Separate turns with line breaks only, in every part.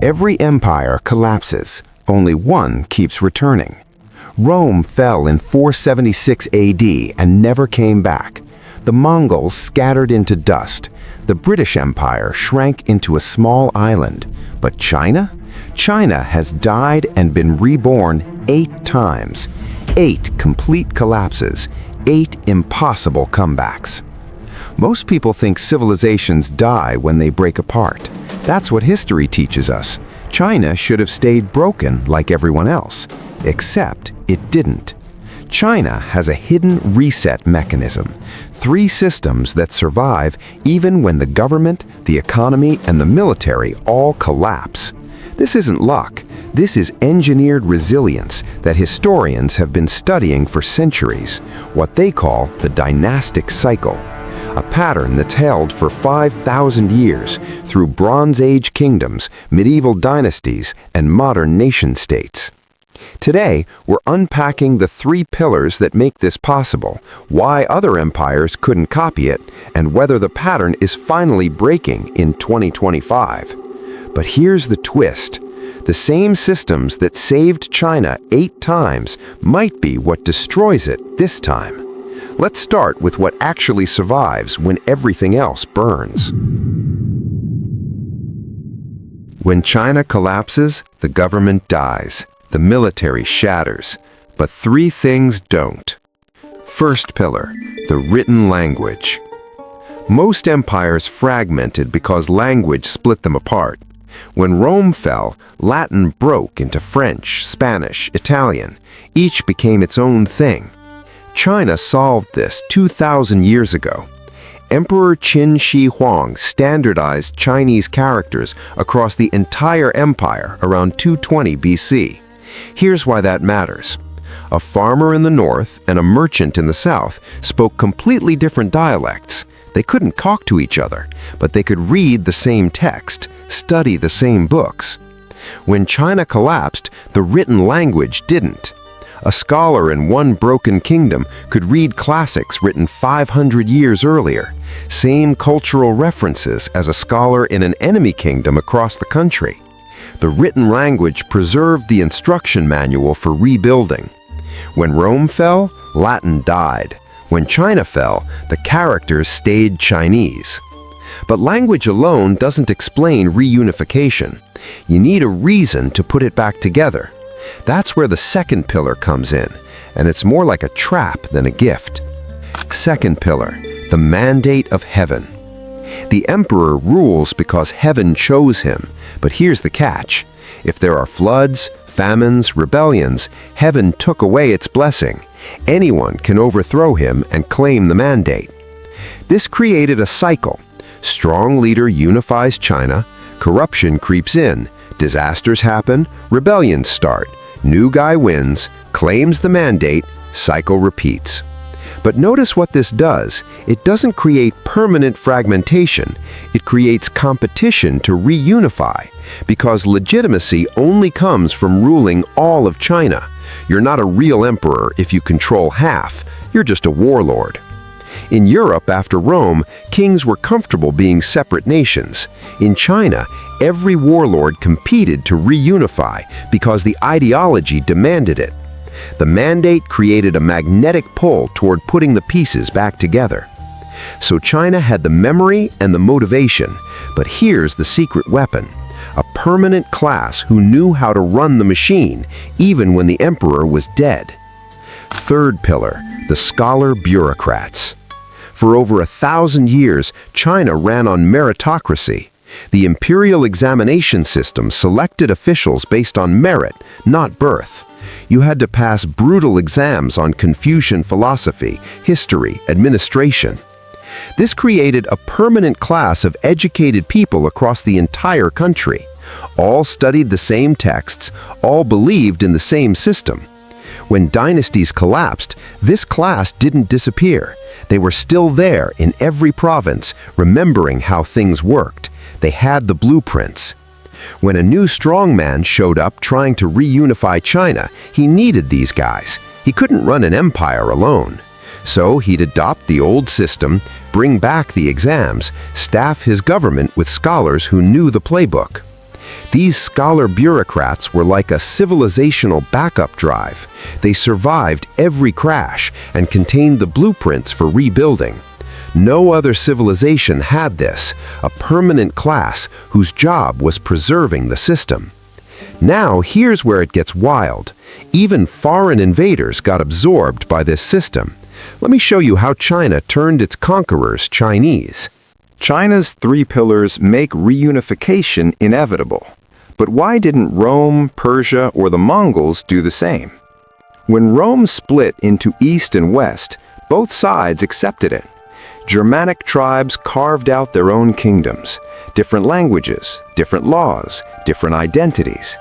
Every empire collapses, only one keeps returning. Rome fell in 476 AD and never came back. The Mongols scattered into dust. The British Empire shrank into a small island. But China? China has died and been reborn 8 times. 8 complete collapses. 8 impossible comebacks. Most people think civilizations die when they break apart. That's what history teaches us. China should have stayed broken like everyone else, except it didn't. China has a hidden reset mechanism, 3 systems that survive even when the government, the economy, and the military all collapse. This isn't luck. This is engineered resilience that historians have been studying for centuries, what they call the dynastic cycle. A pattern that's held for 5,000 years through Bronze Age kingdoms, medieval dynasties, and modern nation-states. Today, we're unpacking the 3 pillars that make this possible, why other empires couldn't copy it, and whether the pattern is finally breaking in 2025. But here's the twist. The same systems that saved China 8 times might be what destroys it this time. Let's start with what actually survives when everything else burns. When China collapses, the government dies. The military shatters. But 3 things don't. First pillar, the written language. Most empires fragmented because language split them apart. When Rome fell, Latin broke into French, Spanish, Italian. Each became its own thing. China solved this 2,000 years ago. Emperor Qin Shi Huang standardized Chinese characters across the entire empire around 220 BC. Here's why that matters. A farmer in the north and a merchant in the south spoke completely different dialects. They couldn't talk to each other, but they could read the same text, study the same books. When China collapsed, the written language didn't. A scholar in one broken kingdom could read classics written 500 years earlier, same cultural references as a scholar in an enemy kingdom across the country. The written language preserved the instruction manual for rebuilding. When Rome fell, Latin died. When China fell, the characters stayed Chinese. But language alone doesn't explain reunification. You need a reason to put it back together. That's where the second pillar comes in, and it's more like a trap than a gift. Second pillar, the mandate of heaven. The emperor rules because heaven chose him, but here's the catch. If there are floods, famines, rebellions, heaven took away its blessing. Anyone can overthrow him and claim the mandate. This created a cycle. Strong leader unifies China, corruption creeps in, disasters happen, rebellions start, new guy wins, claims the mandate, cycle repeats. But notice what this does. It doesn't create permanent fragmentation. It creates competition to reunify, because legitimacy only comes from ruling all of China. You're not a real emperor if you control half. You're just a warlord. In Europe, after Rome, kings were comfortable being separate nations. In China, every warlord competed to reunify because the ideology demanded it. The mandate created a magnetic pull toward putting the pieces back together. So China had the memory and the motivation, but here's the secret weapon: a permanent class who knew how to run the machine, even when the emperor was dead. Third pillar, the scholar-bureaucrats. For over 1,000 years, China ran on meritocracy. The imperial examination system selected officials based on merit, not birth. You had to pass brutal exams on Confucian philosophy, history, administration. This created a permanent class of educated people across the entire country. All studied the same texts, all believed in the same system. When dynasties collapsed, this class didn't disappear. They were still there in every province, remembering how things worked. They had the blueprints. When a new strongman showed up trying to reunify China, he needed these guys. He couldn't run an empire alone. So he'd adopt the old system, bring back the exams, staff his government with scholars who knew the playbook. These scholar-bureaucrats were like a civilizational backup drive. They survived every crash and contained the blueprints for rebuilding. No other civilization had this, a permanent class whose job was preserving the system. Now, here's where it gets wild. Even foreign invaders got absorbed by this system. Let me show you how China turned its conquerors Chinese. China's three pillars make reunification inevitable. But why didn't Rome, Persia, or the Mongols do the same? When Rome split into East and West, both sides accepted it. Germanic tribes carved out their own kingdoms, different languages, different laws, different identities.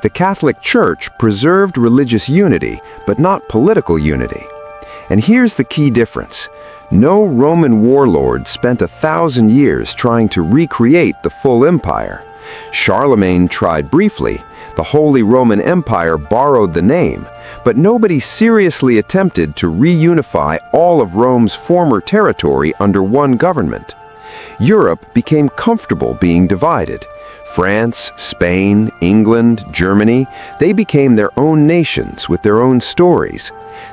The Catholic Church preserved religious unity, but not political unity. And here's the key difference. No Roman warlord spent 1,000 years trying to recreate the full empire. Charlemagne tried briefly. The Holy Roman Empire borrowed the name, but nobody seriously attempted to reunify all of Rome's former territory under one government. Europe became comfortable being divided. France, Spain, England, Germany, they became their own nations with their own stories.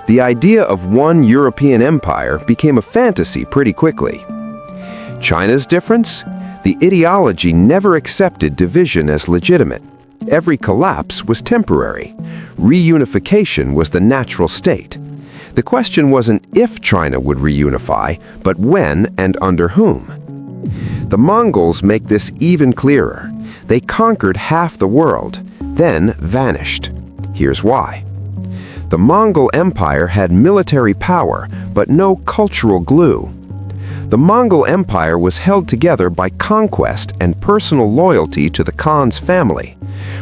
The idea of one European empire became a fantasy pretty quickly. China's difference? The ideology never accepted division as legitimate. Every collapse was temporary. Reunification was the natural state. The question wasn't if China would reunify, but when and under whom. The Mongols make this even clearer. They conquered half the world, then vanished. Here's why. The Mongol Empire had military power, but no cultural glue. The Mongol Empire was held together by conquest and personal loyalty to the Khan's family.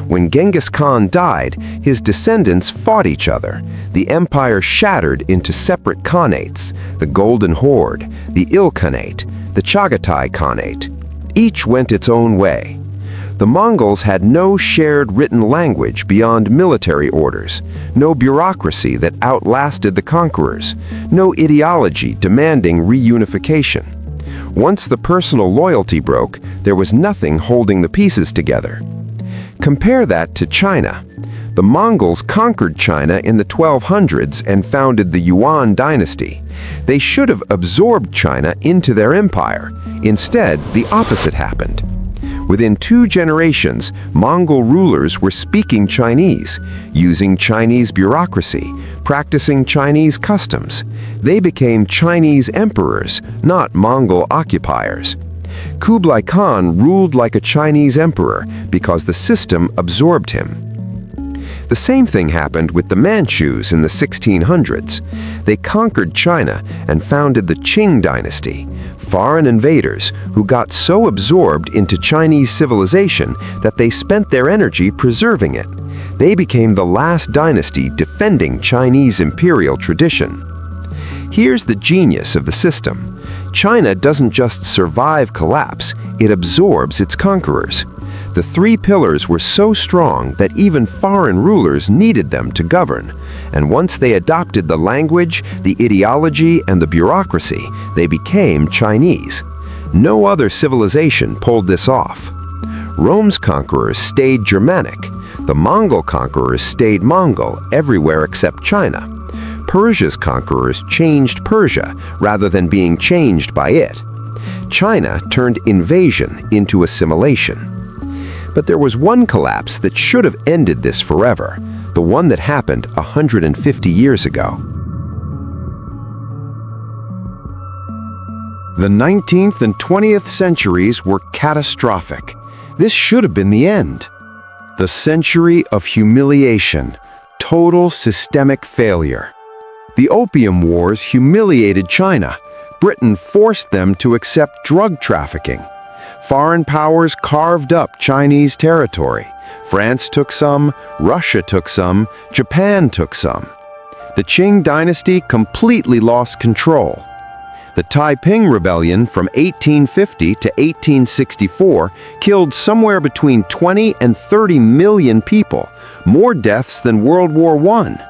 When Genghis Khan died, his descendants fought each other. The empire shattered into separate khanates, the Golden Horde, the Ilkhanate, the Chagatai Khanate. Each went its own way. The Mongols had no shared written language beyond military orders, no bureaucracy that outlasted the conquerors, no ideology demanding reunification. Once the personal loyalty broke, there was nothing holding the pieces together. Compare that to China. The Mongols conquered China in the 1200s and founded the Yuan dynasty. They should have absorbed China into their empire. Instead, the opposite happened. Within 2 generations, Mongol rulers were speaking Chinese, using Chinese bureaucracy, practicing Chinese customs. They became Chinese emperors, not Mongol occupiers. Kublai Khan ruled like a Chinese emperor because the system absorbed him. The same thing happened with the Manchus in the 1600s. They conquered China and founded the Qing dynasty, foreign invaders who got so absorbed into Chinese civilization that they spent their energy preserving it. They became the last dynasty defending Chinese imperial tradition. Here's the genius of the system. China doesn't just survive collapse, it absorbs its conquerors. The 3 pillars were so strong that even foreign rulers needed them to govern. And once they adopted the language, the ideology, and the bureaucracy, they became Chinese. No other civilization pulled this off. Rome's conquerors stayed Germanic. The Mongol conquerors stayed Mongol everywhere except China. Persia's conquerors changed Persia rather than being changed by it. China turned invasion into assimilation. But there was one collapse that should have ended this forever, the one that happened 150 years ago. The 19th and 20th centuries were catastrophic. This should have been the end. The century of humiliation, total systemic failure. The Opium Wars humiliated China. Britain forced them to accept drug trafficking. Foreign powers carved up Chinese territory. France took some, Russia took some, Japan took some. The Qing dynasty completely lost control. The Taiping Rebellion from 1850 to 1864 killed somewhere between 20 and 30 million people, more deaths than World War I.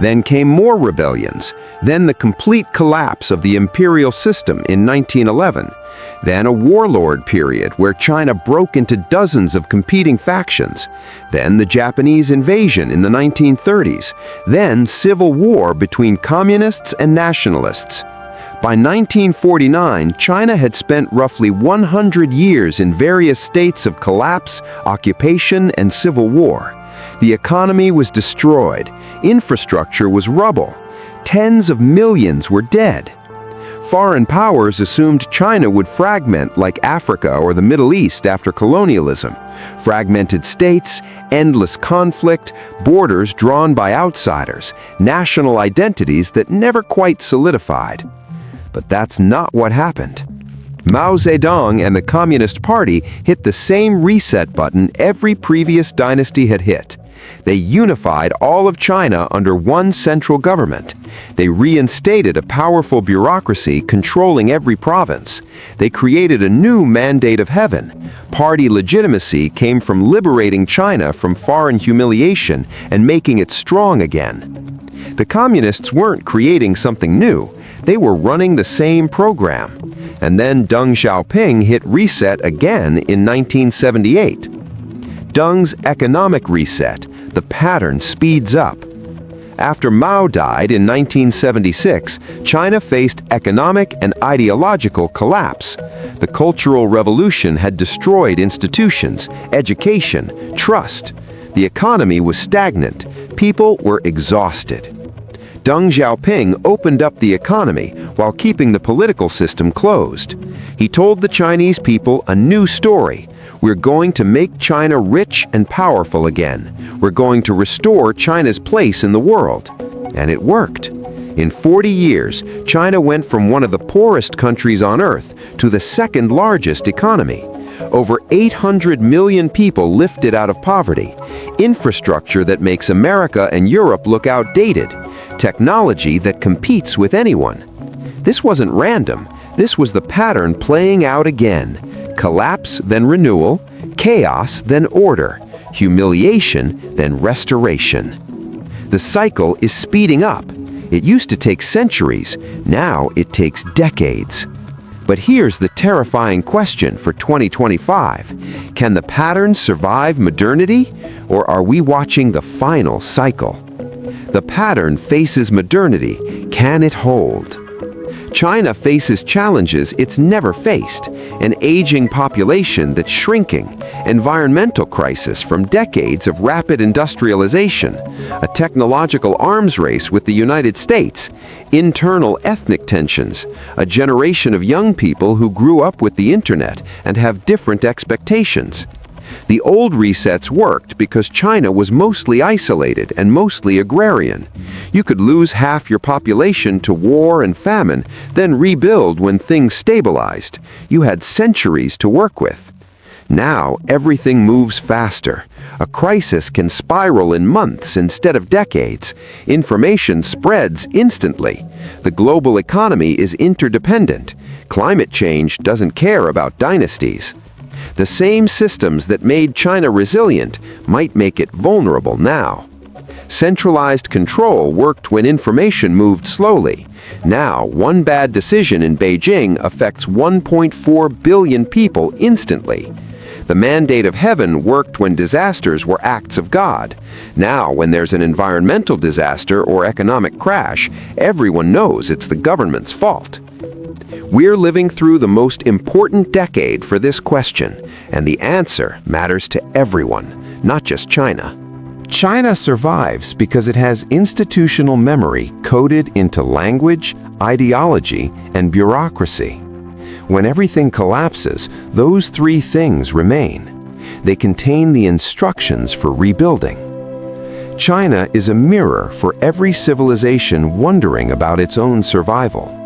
Then came more rebellions, then the complete collapse of the imperial system in 1911, then a warlord period where China broke into dozens of competing factions, then the Japanese invasion in the 1930s, then civil war between communists and nationalists. By 1949, China had spent roughly 100 years in various states of collapse, occupation, and civil war. The economy was destroyed, infrastructure was rubble, tens of millions were dead. Foreign powers assumed China would fragment like Africa or the Middle East after colonialism. Fragmented states, endless conflict, borders drawn by outsiders, national identities that never quite solidified. But that's not what happened. Mao Zedong and the Communist Party hit the same reset button every previous dynasty had hit. They unified all of China under one central government. They reinstated a powerful bureaucracy controlling every province. They created a new mandate of heaven. Party legitimacy came from liberating China from foreign humiliation and making it strong again. The communists weren't creating something new. They were running the same program. And then Deng Xiaoping hit reset again in 1978. Deng's economic reset, the pattern speeds up. After Mao died in 1976, China faced economic and ideological collapse. The Cultural Revolution had destroyed institutions, education, trust. The economy was stagnant. People were exhausted. Deng Xiaoping opened up the economy while keeping the political system closed. He told the Chinese people a new story. We're going to make China rich and powerful again. We're going to restore China's place in the world. And it worked. In 40 years, China went from one of the poorest countries on earth to the second largest economy. Over 800 million people lifted out of poverty. Infrastructure that makes America and Europe look outdated. Technology that competes with anyone. This wasn't random. This was the pattern playing out again. Collapse, then renewal. Chaos, then order. Humiliation, then restoration. The cycle is speeding up. It used to take centuries. Now it takes decades. But here's the terrifying question for 2025. Can the pattern survive modernity, or are we watching the final cycle? The pattern faces modernity. Can it hold? China faces challenges it's never faced. An aging population that's shrinking, environmental crisis from decades of rapid industrialization, a technological arms race with the United States, internal ethnic tensions, a generation of young people who grew up with the internet and have different expectations. The old resets worked because China was mostly isolated and mostly agrarian. You could lose half your population to war and famine, then rebuild when things stabilized. You had centuries to work with. Now, everything moves faster. A crisis can spiral in months instead of decades. Information spreads instantly. The global economy is interdependent. Climate change doesn't care about dynasties. The same systems that made China resilient might make it vulnerable now. Centralized control worked when information moved slowly. Now, one bad decision in Beijing affects 1.4 billion people instantly. The mandate of heaven worked when disasters were acts of God. Now, when there's an environmental disaster or economic crash, everyone knows it's the government's fault. We're living through the most important decade for this question, and the answer matters to everyone, not just China. China survives because it has institutional memory coded into language, ideology, and bureaucracy. When everything collapses, those three things remain. They contain the instructions for rebuilding. China is a mirror for every civilization wondering about its own survival.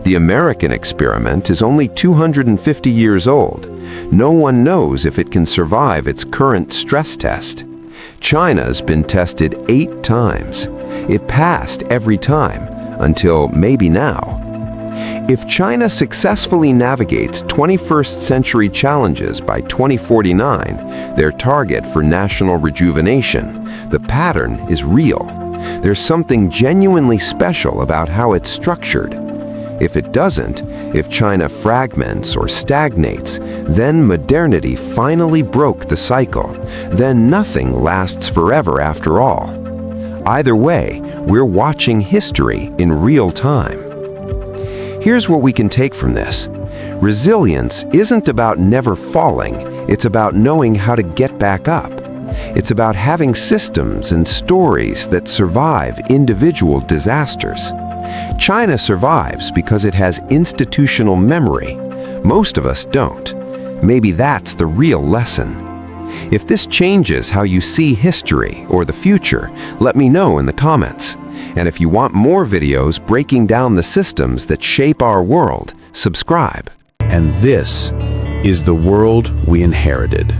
The American experiment is only 250 years old. No one knows if it can survive its current stress test. China's been tested 8 times. It passed every time, until maybe now. If China successfully navigates 21st century challenges by 2049, their target for national rejuvenation, the pattern is real. There's something genuinely special about how it's structured. If it doesn't, if China fragments or stagnates, then modernity finally broke the cycle. Then nothing lasts forever after all. Either way, we're watching history in real time. Here's what we can take from this. Resilience isn't about never falling, it's about knowing how to get back up. It's about having systems and stories that survive individual disasters. China survives because it has institutional memory. Most of us don't. Maybe that's the real lesson. If this changes how you see history or the future, let me know in the comments. And if you want more videos breaking down the systems that shape our world, subscribe.
And this is the world we inherited.